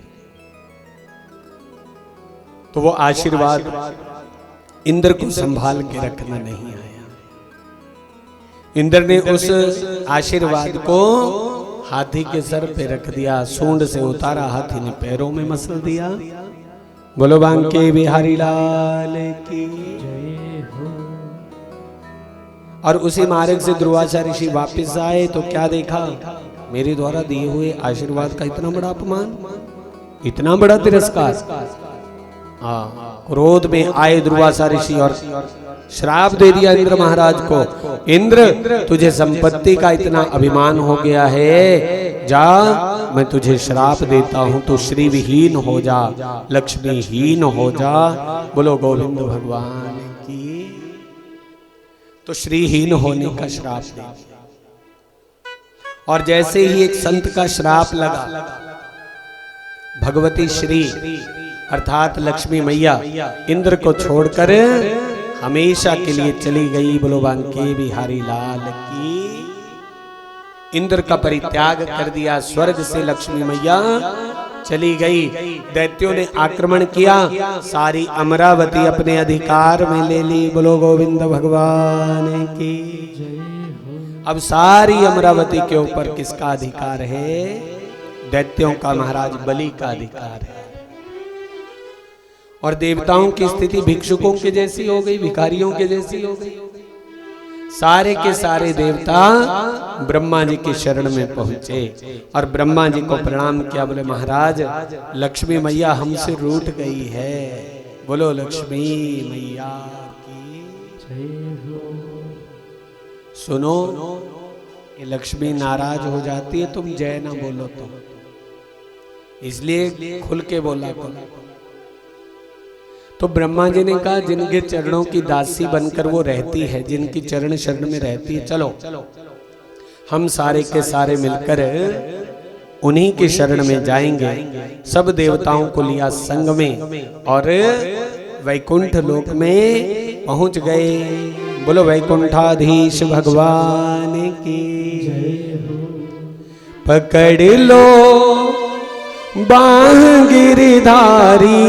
तो वो आशीर्वाद इंद्र को संभाल के रखना नहीं आया। इंद्र ने उस आशीर्वाद को हाथी के सर पे रख दिया, सूंड से उतारा, हाथी ने पैरों में मसल दिया। बोलो बांके बिहारी लाल की जय हो। और उसी मार्ग से दुर्वासा ऋषि वापस आए तो क्या देखा? मेरे द्वारा दिए हुए आशीर्वाद का इतना बड़ा अपमान, इतना बड़ा तिरस्कार। क्रोध में आए दुर्वासा ऋषि और श्राप दे दिया इंद्र महाराज को। इंद्र, तुझे संपत्ति का इतना अभिमान हो गया है, जा मैं तुझे श्राप देता हूं, तो श्री विहीन हो जा, लक्ष्मीहीन हो जा। बोलो गोविंद भगवान की। तो श्रीहीन होने का श्राप दे। और जैसे ही एक संत का श्राप लगा, भगवती श्री अर्थात लक्ष्मी मैया इंद्र को छोड़कर हमेशा के लिए चली गई। बोलो बांके बिहारी लाल की। इंद्र का परित्याग कर दिया, स्वर्ग से लक्ष्मी मैया चली गई। दैत्यों ने आक्रमण किया, सारी अमरावती अपने अधिकार में ले ली। बोलो गोविंद भगवान की। अब सारी अमरावती के ऊपर किसका अधिकार है? दैत्यों का, महाराज बलि का अधिकार है। और देवताओं की स्थिति भिक्षुकों के जैसी हो गई, भिखारियों के जैसी हो गई। सारे के सारे देवता ब्रह्मा जी के शरण में पहुंचे और ब्रह्मा जी को प्रणाम किया। बोले महाराज, लक्ष्मी मैया हमसे रूठ गई है। बोलो लक्ष्मी मैया की जय हो। सुनो, ये लक्ष्मी नाराज हो जाती है, तुम जय ना बोलो तो इसलिए खुल के बोला करो। तो ब्रह्मा जी ने कहा जिनके चरणों की दासी बनकर वो रहती है, जिनकी चरण शरण में रहती है, चलो हम सारे के सारे मिलकर उन्हीं के शरण में जाएंगे। सब देवताओं को लिया संग में और वैकुंठ लोक में पहुंच गए। बोलो वैकुंठाधीश भगवान की। पकड़ लो बाह गिरधारी,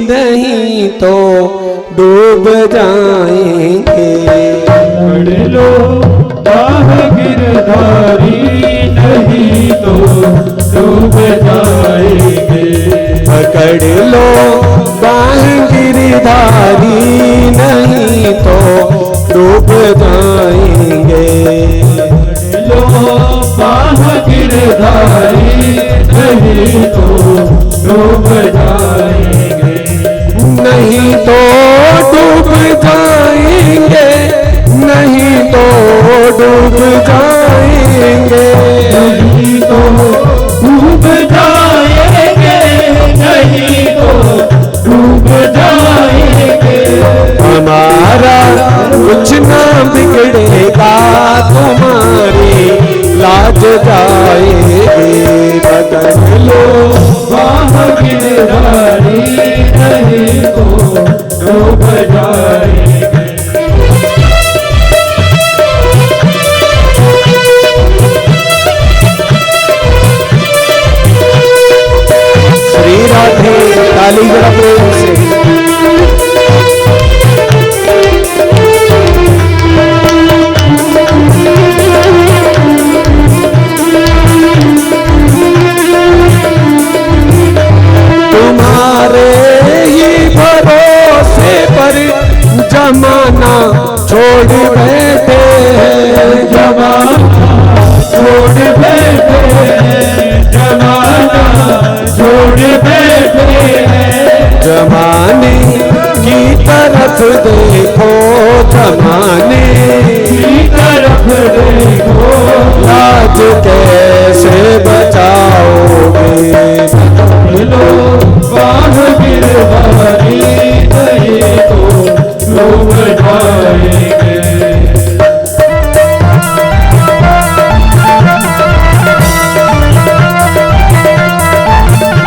नहीं तो डूब जाएंगे।
पकड़ लो बाह गिरधारी, नहीं तो डूब जाएंगे।
पकड़ लो बाह गिरधारी, नहीं तो डूब जाएंगे।
लो बाह गिरधारी, नहीं तो डूब जाएंगे।
नहीं तो डूब जाएंगे, नहीं तो डूब जाएंगे।
नहीं तो डूब जाएंगे, नहीं तो डूब जाएंगे।
हमारा कुछ ना बिगड़ेगा, तुम्हारी लाज जाएगी। पकड़ लो
बाह गिरधारी, नहीं तो डूब जाएंगे।
श्री राधे। ताली जरा प्रेम से। तुम्हारे ही भरोसे पर जमाना छोड़ बैठे हैं।
जमाना छोड़ बैठे हैं, जमाना छोड़ बैठे हैं।
जमाने की तरफ देखो, जमाने
की तरफ देखो,
लाज कैसे बचाओगे।
लो बाह गिरधारी, नहीं तो डूब जाएंगे।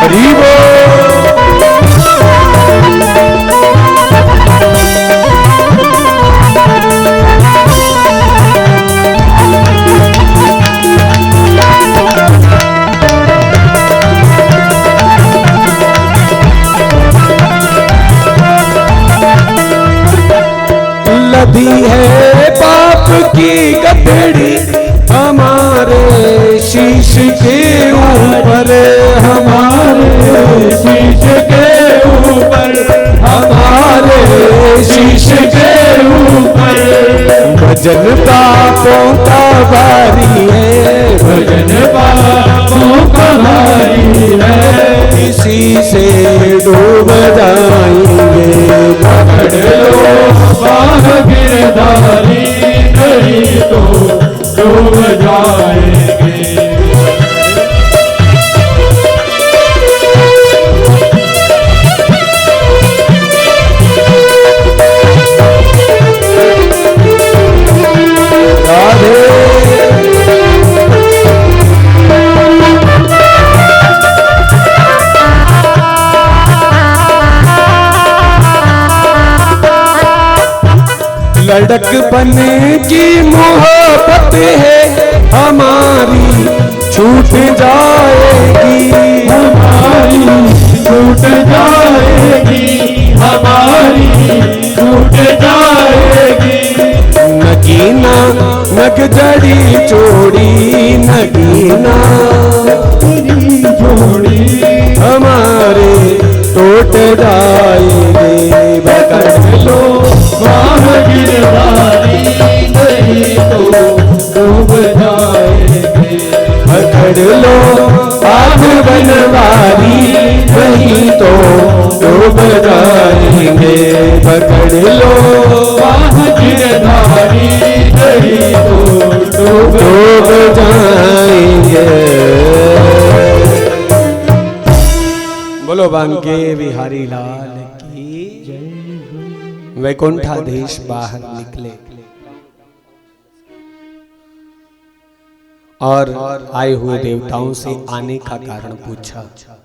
हरि बोल। लदी है पाप की गठड़ी हमारे शीश के ऊपर।
हमारे शीश के ऊपर,
हमारे
शीश के ऊपर।
भजन पापों का भारी है,
भजन पापों का भारी है।
इसी से डूब जाएंगे।
पकड़ लो बाह गिरधारी, नहीं तो डूब जाएंगे।
राधे। लड़कपन की मोहब्बत है हमारी, छूट जाएगी।
हमारी छूट जाएगी, हमारी छूट जाएगी।
नगीना नग जड़ी चोड़ी, नगीना
तेरी जोड़ी
हमारे टूट जाएंगे।
पकड़ लो बाह गिरधारी, नहीं तो डूब जाएंगे।
पकड़ लो आग बनवारी, नहीं तो डूब जाएंगे। पकड़ लो
बाह गिरधारी, नहीं तो डूब
जाएंगे। बोलो बांके बिहारी लाल की। वैकुंठाधीश बाहर निकले और आए हुए देवताओं से आने का कारण पूछा।